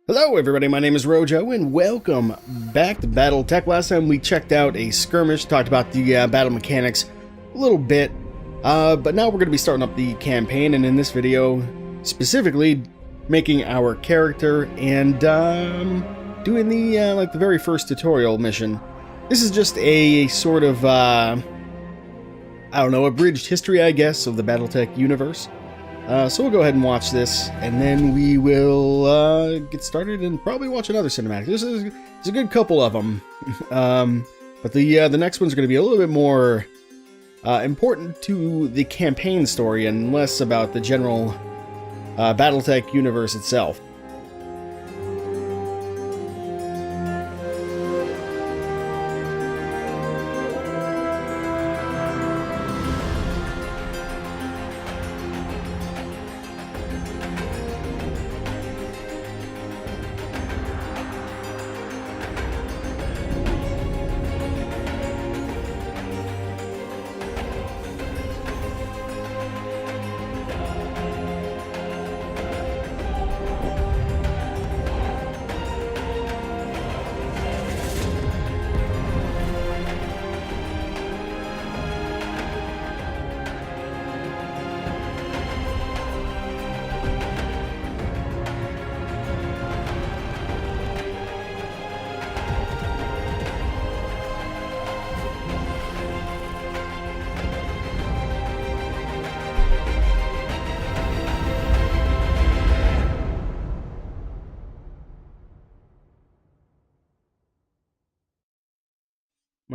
Hello everybody, my name is Rojo, and welcome back to BattleTech. Last time we checked out a skirmish, talked about the battle mechanics a little bit, but now we're going to be starting up the campaign, and in this video, specifically, making our character and doing the, like the very first tutorial mission. This is just a sort of, I don't know, abridged history, I guess, of the BattleTech universe. So we'll go ahead and watch this, and then we will get started and probably watch another cinematic. There's a good couple of them, but the next one's going to be a little bit more important to the campaign story and less about the general BattleTech universe itself.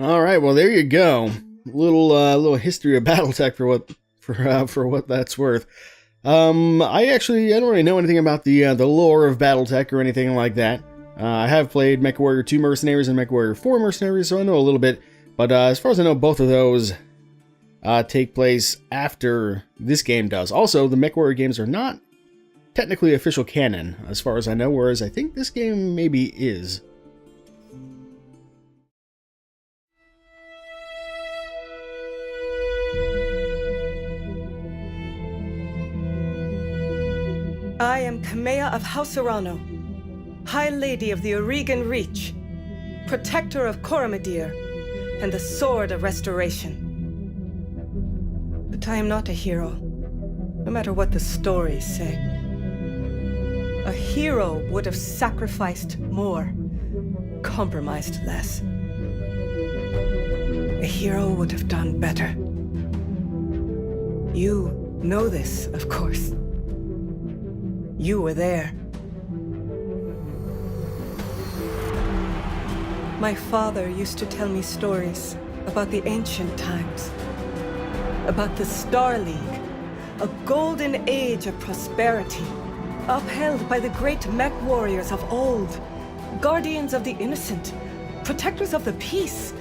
All right, well there you go. Little history of BattleTech for what that's worth. I don't really know anything about the lore of BattleTech or anything like that. I have played MechWarrior 2 Mercenaries and MechWarrior 4 Mercenaries, so I know a little bit. But as far as I know, both of those take place after this game does. Also, the MechWarrior games are not technically official canon, as far as I know, whereas I think this game maybe is. I am Kamea of House Urano, High Lady of the Oregon Reach, Protector of Coromadir, and the Sword of Restoration. But I am not a hero, no matter what the stories say. A hero would have sacrificed more, compromised less. A hero would have done better. You know this, of course. You were there. My father used to tell me stories about the ancient times, about the Star League, a golden age of prosperity, upheld by the great mech warriors of old, guardians of the innocent, protectors of the peace.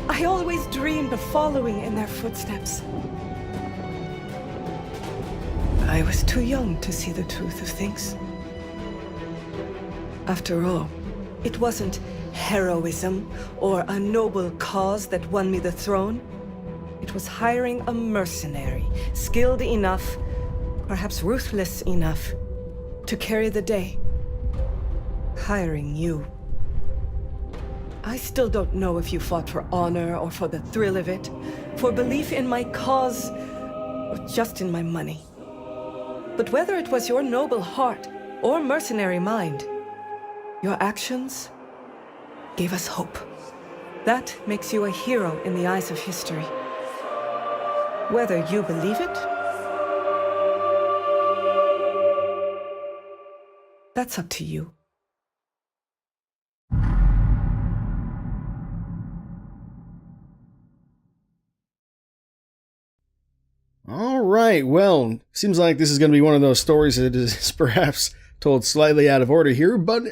I always dreamed of following in their footsteps. I was too young to see the truth of things. After all, it wasn't heroism or a noble cause that won me the throne. It was hiring a mercenary, skilled enough, perhaps ruthless enough, to carry the day. Hiring you. I still don't know if you fought for honor or for the thrill of it, for belief in my cause, or just in my money. But whether it was your noble heart or mercenary mind, your actions gave us hope. That makes you a hero in the eyes of history. Whether you believe it, that's up to you. Alright, well, seems like this is going to be one of those stories that is perhaps told slightly out of order here, but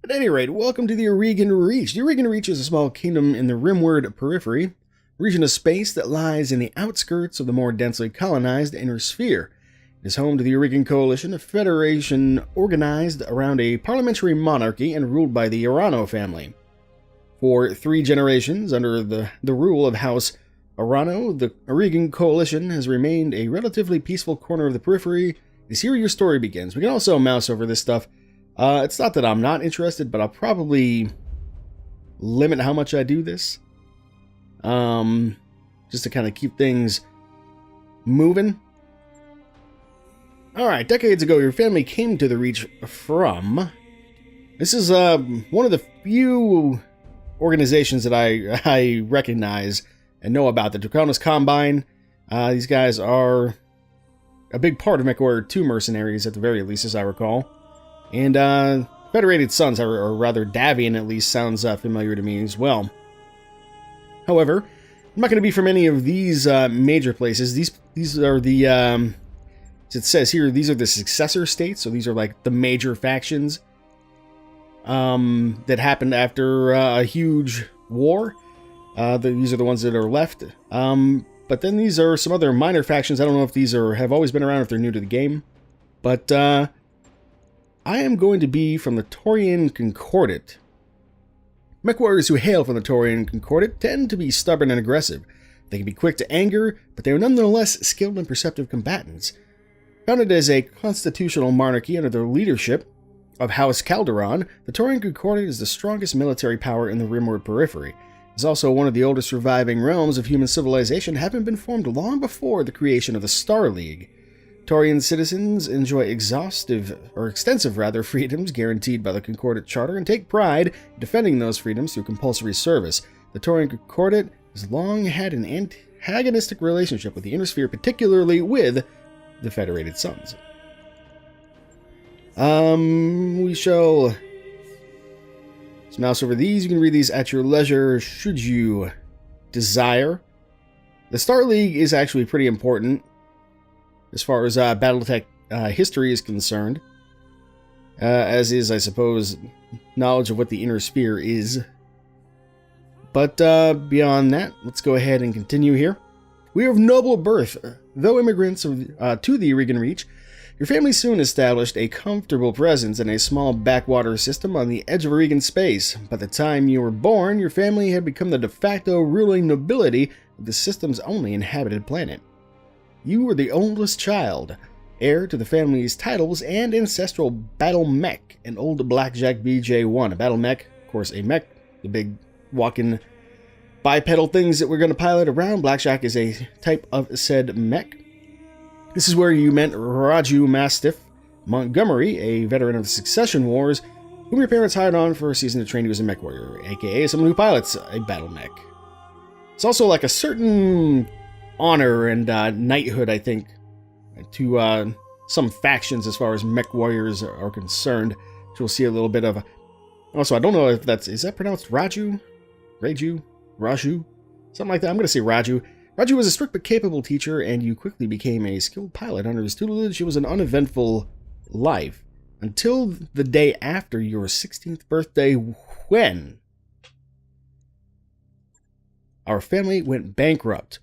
at any rate, welcome to the Oregon Reach. The Oregon Reach is a small kingdom in the rimward periphery, a region of space that lies in the outskirts of the more densely colonized inner sphere. It is home to the Oregon Coalition, a federation organized around a parliamentary monarchy and ruled by the Urano family. For 3 generations, under the rule of House Urano, the Oregon Coalition has remained a relatively peaceful corner of the periphery. Is here your story begins. We can also mouse over this stuff. It's not that I'm not interested, but I'll probably limit how much I do this. Just to kind of keep things moving. Alright, decades ago, your family came to the Reach from... This is one of the few organizations that I recognize and know about. The Draconis Combine. These guys are a big part of MechWarrior 2 mercenaries, at the very least, as I recall. And Federated Sons, or rather Davian at least, sounds familiar to me as well. However, I'm not going to be from any of these major places. These are the, as it says here, these are the successor states. So these are like the major factions that happened after a huge war. These are the ones that are left. But then these are some other minor factions. I don't know if these have always been around, if they're new to the game. But I am going to be from the Taurian Concordat. MechWarriors who hail from the Taurian Concordat tend to be stubborn and aggressive. They can be quick to anger, but they are nonetheless skilled and perceptive combatants. Founded as a constitutional monarchy under the leadership of House Calderon, the Taurian Concordat is the strongest military power in the Rimworld periphery. It is also one of the oldest surviving realms of human civilization, having been formed long before the creation of the Star League. Taurian citizens enjoy extensive freedoms guaranteed by the Concordat Charter and take pride in defending those freedoms through compulsory service. The Taurian Concordat has long had an antagonistic relationship with the Inner Sphere, particularly with the Federated Sons. We shall mouse over these. You can read these at your leisure, should you desire. The Star League is actually pretty important as far as BattleTech history is concerned, as is, I suppose, knowledge of what the Inner Sphere is. But beyond that, let's go ahead and continue here. We are of noble birth. Though immigrants to the Regan Reach, your family soon established a comfortable presence in a small backwater system on the edge of Regan space. By the time you were born, your family had become the de facto ruling nobility of the system's only inhabited planet. You were the oldest child, heir to the family's titles and ancestral battle mech, an old Blackjack BJ-1. A battle mech, of course a mech, the big walking bipedal things that we're going to pilot around. Blackjack is a type of said mech. This is where you met Raju Mastiff Montgomery, a veteran of the Succession Wars, whom your parents hired on for a season to train you as a MechWarrior, aka someone who pilots a battle mech. It's also like a certain honor and knighthood, I think, to some factions as far as MechWarriors are concerned, which we'll see a little bit of. Also, I don't know if is that pronounced Raju? Raju? Something like that. I'm going to say Raju. Raju was a strict but capable teacher, and you quickly became a skilled pilot under his tutelage. It was an uneventful life, until the day after your 16th birthday, when our family went bankrupt.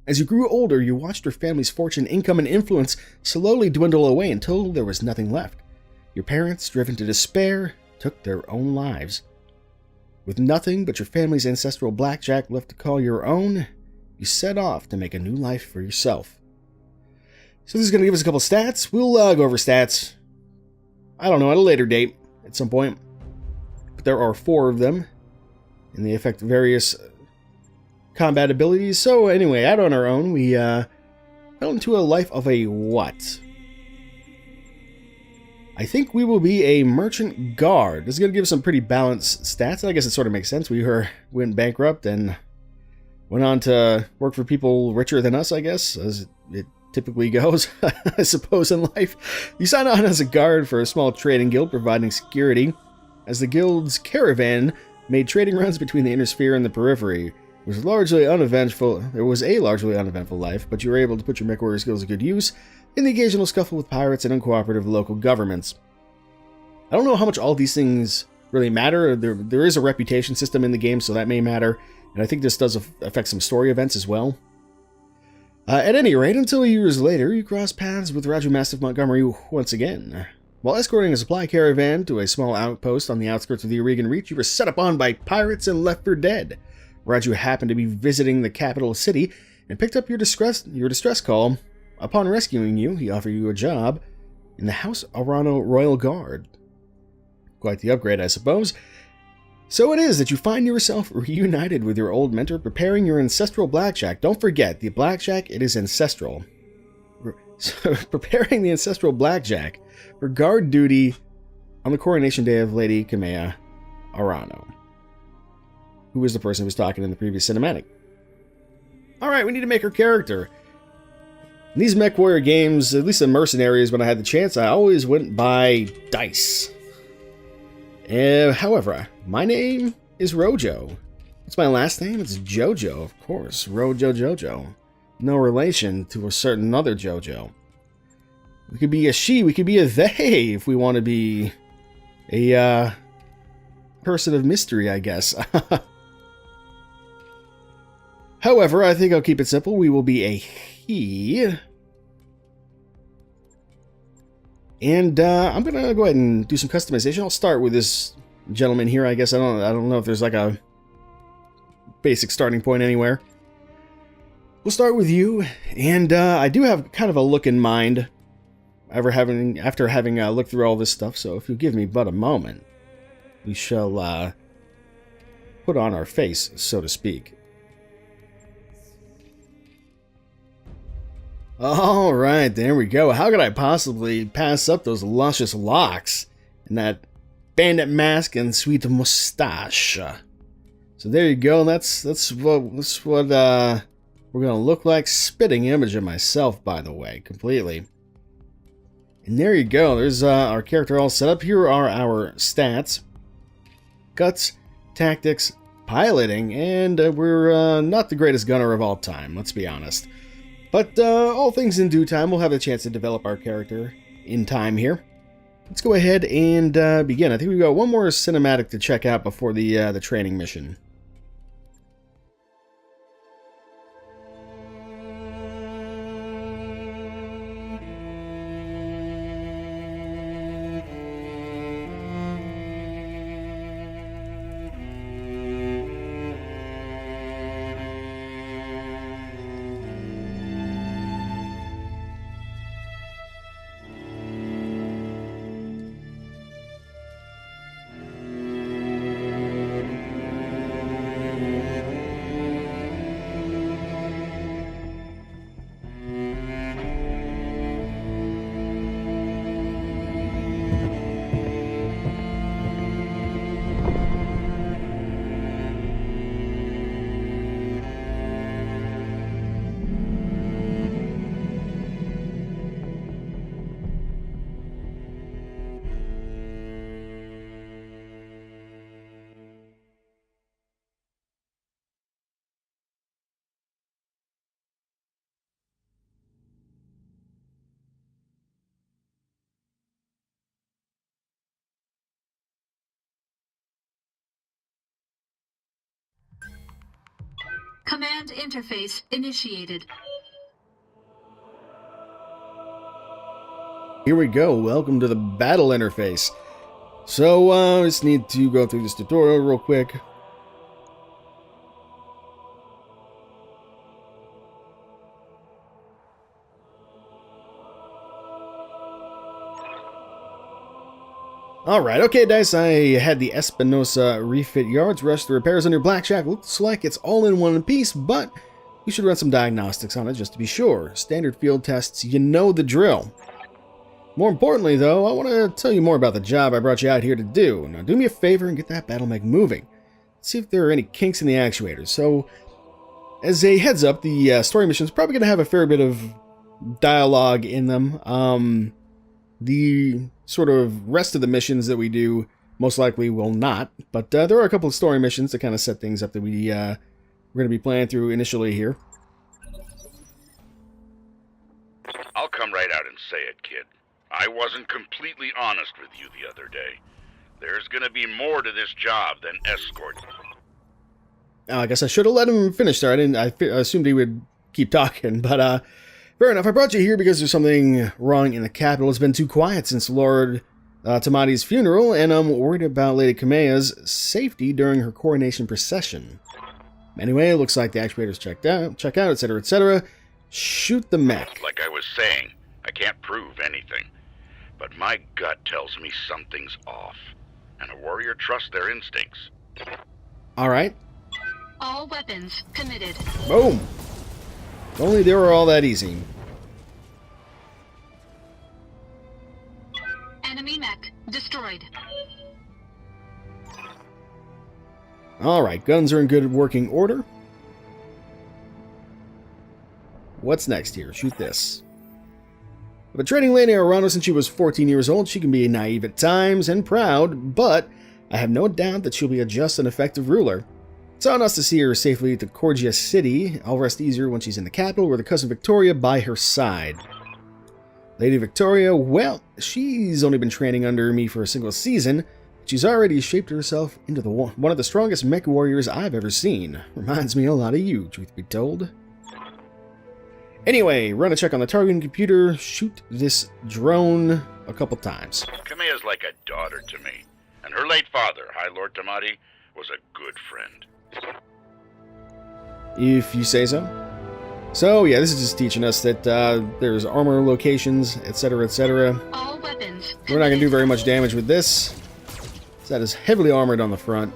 As you grew older, you watched your family's fortune, income, and influence slowly dwindle away until there was nothing left. Your parents, driven to despair, took their own lives. With nothing but your family's ancestral blackjack left to call your own, you set off to make a new life for yourself. So this is going to give us a couple stats. We'll go over stats, I don't know, at a later date, at some point. But there are 4 of them, and they affect various combat abilities. So anyway, out on our own, we fell into a life of a what? I think we will be a merchant guard. This is going to give us some pretty balanced stats. I guess it sort of makes sense. We went bankrupt and went on to work for people richer than us, I guess, as it typically goes, I suppose, in life. You sign on as a guard for a small trading guild providing security, as the guild's caravan made trading runs between the Inner Sphere and the periphery. It was largely uneventful. There was a largely uneventful life, but you were able to put your MechWarrior skills to good use in the occasional scuffle with pirates and uncooperative local governments. I don't know how much all these things really matter. There is a reputation system in the game, so that may matter. And I think this does affect some story events as well. At any rate, until years later, you cross paths with Raju Mastiff Montgomery once again. While escorting a supply caravan to a small outpost on the outskirts of the Regan Reach, you were set upon by pirates and left for dead. Raju happened to be visiting the capital city and picked up your distress call. Upon rescuing you, he offered you a job in the House Arano Royal Guard. Quite the upgrade, I suppose. So it is that you find yourself reunited with your old mentor, preparing your ancestral blackjack. Don't forget, the blackjack, it is ancestral. So, preparing the ancestral blackjack for guard duty on the coronation day of Lady Kamea Arano, who was the person who was talking in the previous cinematic. Alright, we need to make her character. In these MechWarrior games, at least in Mercenaries, when I had the chance, I always went by dice. However, my name is Rojo. What's my last name? It's Jojo, of course. Rojo Jojo. No relation to a certain other Jojo. We could be a she, we could be a they, if we want to be a, person of mystery, I guess. However, I think I'll keep it simple. We will be a he. And I'm gonna go ahead and do some customization. I'll start with this gentleman here. I guess I don't know if there's like a basic starting point anywhere. We'll start with you, and I do have kind of a look in mind after having looked through all this stuff. So if you give me but a moment, we shall put on our face, so to speak. Alright, there we go. How could I possibly pass up those luscious locks and that bandit mask and sweet mustache? So there you go. That's what we're gonna look like. Spitting image of myself, by the way, completely. And there you go. There's our character all set up. Here are our stats: guts, tactics, piloting, and we're not the greatest gunner of all time. Let's be honest. But all things in due time, we'll have a chance to develop our character in time here. Let's go ahead and begin. I think we've got one more cinematic to check out before the training mission. Command interface initiated. Here we go. Welcome to the battle interface. So, I just need to go through this tutorial real quick. Alright, okay dice, I had the Espinosa refit yards, rush the repairs on your blackjack. Looks like it's all in one piece, but we should run some diagnostics on it just to be sure. Standard field tests, you know the drill. More importantly though, I want to tell you more about the job I brought you out here to do. Now do me a favor and get that BattleTech moving. Let's see if there are any kinks in the actuators. So, as a heads up, the story mission is probably going to have a fair bit of dialogue in them. The sort of rest of the missions that we do most likely will not, but there are a couple of story missions to kind of set things up that we're going to be playing through initially here. I'll come right out and say it, kid. I wasn't completely honest with you the other day. There's going to be more to this job than escorting. I guess I should have let him finish there. I assumed he would keep talking, but fair enough. I brought you here because there's something wrong in the capital. It's been too quiet since Lord Tamati's funeral, and I'm worried about Lady Kamea's safety during her coronation procession. Anyway, it looks like the actuators check out, etc., etc. Shoot the mech. Like I was saying, I can't prove anything, but my gut tells me something's off. and a warrior trusts their instincts. Alright. All weapons committed. Boom! If only they were all that easy. Enemy mech destroyed. Alright, guns are in good working order. What's next here? Shoot this. I've been training Lady Arano since she was 14 years old. She can be naive at times and proud, but I have no doubt that she'll be a just and effective ruler. It's on us to see her safely to Corgia City. I'll rest easier when she's in the capital with her cousin Victoria by her side. Lady Victoria, well, she's only been training under me for a single season. She's already shaped herself into one of the strongest mech warriors I've ever seen. Reminds me a lot of you, truth be told. Anyway, run a check on the targeting computer, shoot this drone a couple times. Kamea's like a daughter to me, and her late father, High Lord Tamati, was a good friend. If you say so. So, yeah, this is just teaching us that there's armor locations, etc., etc. All weapons We're not going to do very much damage with this. That is heavily armored on the front.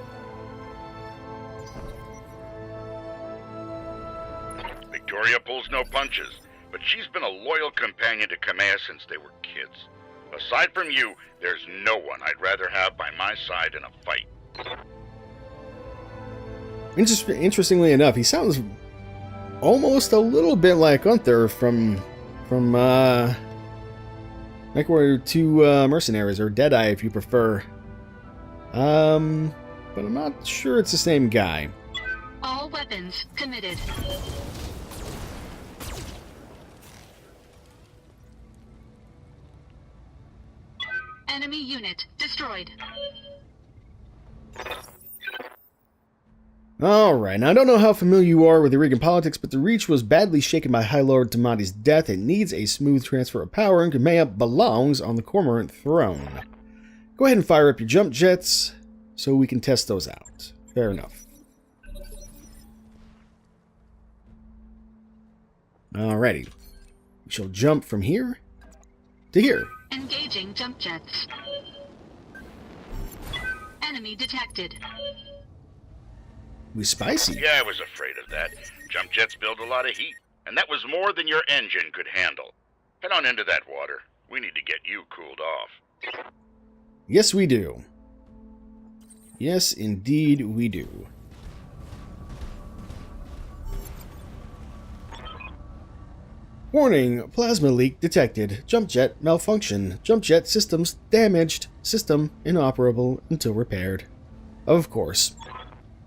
Victoria pulls no punches, but she's been a loyal companion to Kamea since they were kids. Aside from you, there's no one I'd rather have by my side in a fight. Interestingly enough, he sounds almost a little bit like Gunther from MechWarrior 2 Mercenaries, or Deadeye if you prefer. But I'm not sure it's the same guy. All weapons committed. Enemy unit destroyed. Alright, now I don't know how familiar you are with Irigan politics, but the Reach was badly shaken by High Lord Tamati's death. It needs a smooth transfer of power, and Kamea belongs on the Cormorant throne. Go ahead and fire up your jump jets so we can test those out. Fair enough. Alrighty. We shall jump from here to here. Engaging jump jets. Enemy detected. We spicy. Yeah, I was afraid of that. Jump jets build a lot of heat, and that was more than your engine could handle. Head on into that water. We need to get you cooled off. Yes, we do. Yes, indeed we do. Warning, plasma leak detected. Jump jet malfunction. Jump jet systems damaged. System inoperable until repaired. Of course.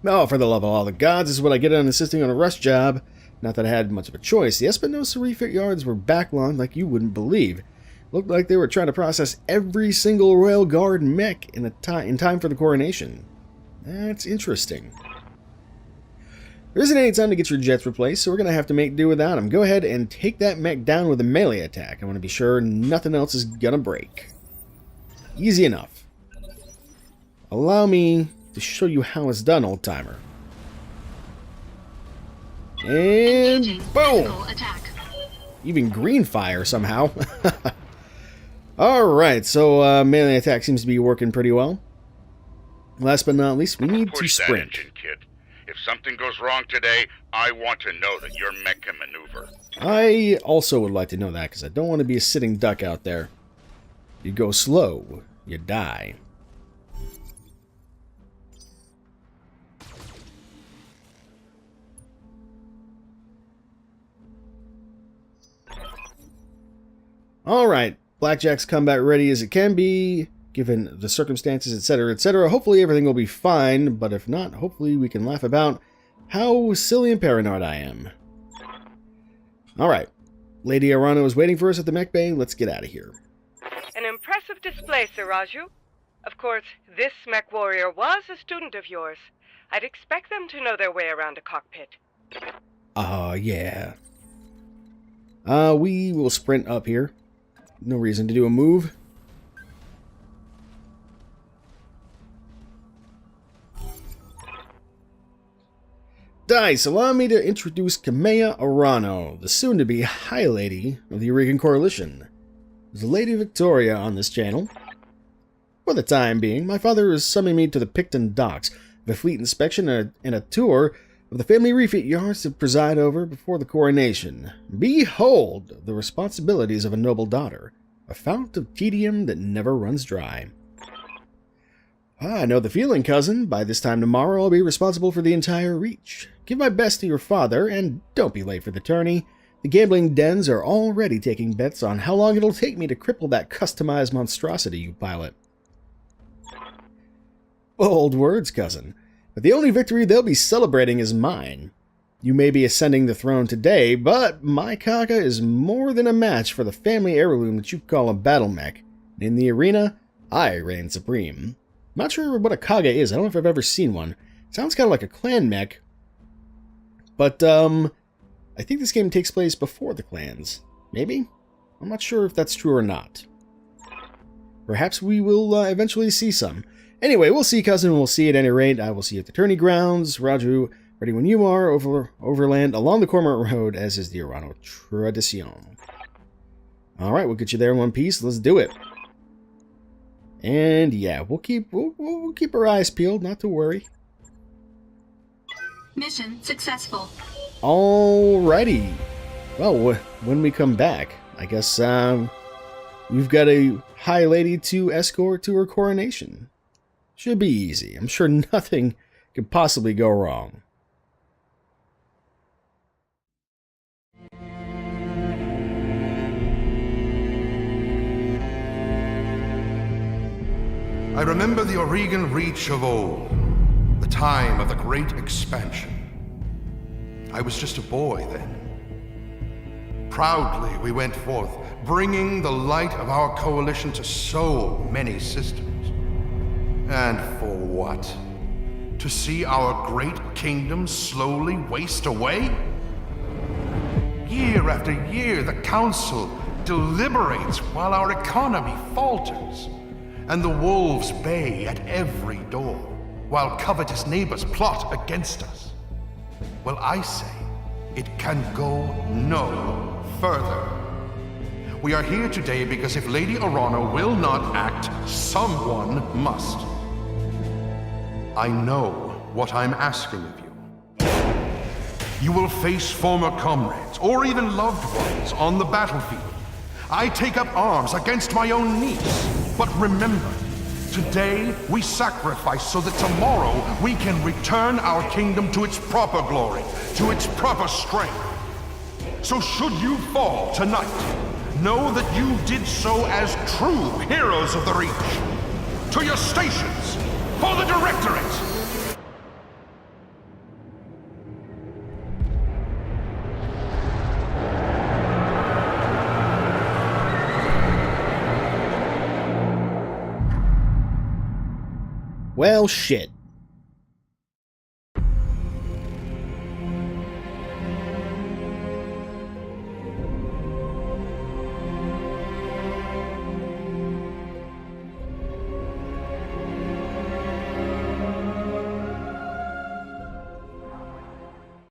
Oh, for the love of all the gods, this is what I get on insisting on a rush job. Not that I had much of a choice. The Espinosa refit yards were backlogged like you wouldn't believe. Looked like they were trying to process every single Royal Guard mech in time for the coronation. That's interesting. There isn't any time to get your jets replaced, so we're going to have to make do without them. Go ahead and take that mech down with a melee attack. I want to be sure nothing else is going to break. Easy enough. Allow me to show you how it's done, old-timer. And boom! Attack. Even green fire somehow. Alright, so melee attack seems to be working pretty well. Last but not least, we need to Push that sprint. engine, kid. If something goes wrong today, I want to know that your mech can maneuver. I also would like to know that, because I don't want to be a sitting duck out there. You go slow, you die. Alright, Blackjack's combat ready as it can be, given the circumstances, etc., etc. Hopefully everything will be fine, but if not, hopefully we can laugh about how silly and paranoid I am. Alright, Lady Arano is waiting for us at the mech bay. Let's get out of here. An impressive display, Sir Raju. Of course, this MechWarrior was a student of yours. I'd expect them to know their way around a cockpit. Yeah. We will sprint up here. No reason to do a move. Dice, allow me to introduce Kamea Arano, the soon-to-be High Lady of the Irigan Coalition. There's a Lady Victoria on this channel. For the time being, my father is summoning me to the Picton docks of a fleet inspection and a tour of the family refit yards to preside over before the coronation. Behold the responsibilities of a noble daughter, a fount of tedium that never runs dry. I know the feeling, cousin. By this time tomorrow, I'll be responsible for the entire reach. Give my best to your father, and don't be late for the tourney. The gambling dens are already taking bets on how long it'll take me to cripple that customized monstrosity you pilot. Bold words, cousin, but the only victory they'll be celebrating is mine. You may be ascending the throne today, but my Kaga is more than a match for the family heirloom that you call a battle mech. In the arena, I reign supreme. Not sure what a Kaga is. I don't know if I've ever seen one. Sounds kind of like a clan mech. But, I think this game takes place before the clans. Maybe? I'm not sure if that's true or not. Perhaps we will eventually see some. Anyway, we'll see, cousin. We'll see at any rate. I will see you at the tourney grounds. Raju, ready when you are. Overland along the Cormorant Road, as is the Orano tradition. Alright, we'll get you there in one piece. Let's do it. And yeah, we'll keep our eyes peeled, not to worry. Mission successful. Alrighty. Well, when we come back, I guess we've got a high lady to escort to her coronation. Should be easy. I'm sure nothing could possibly go wrong. I remember the Oregon Reach of old, the time of the Great Expansion. I was just a boy then. Proudly we went forth, bringing the light of our coalition to so many systems. And for what? To see our great kingdom slowly waste away? Year after year, the Council deliberates while our economy falters, and the wolves bay at every door, while covetous neighbors plot against us. Well, I say, it can go no further. We are here today because if Lady Orano will not act, someone must. I know what I'm asking of you. You will face former comrades, or even loved ones, on the battlefield. I take up arms against my own niece. But remember, today we sacrifice so that tomorrow we can return our kingdom to its proper glory, to its proper strength. So should you fall tonight, know that you did so as true heroes of the Reach. To your stations, for the Directorate! Well, shit.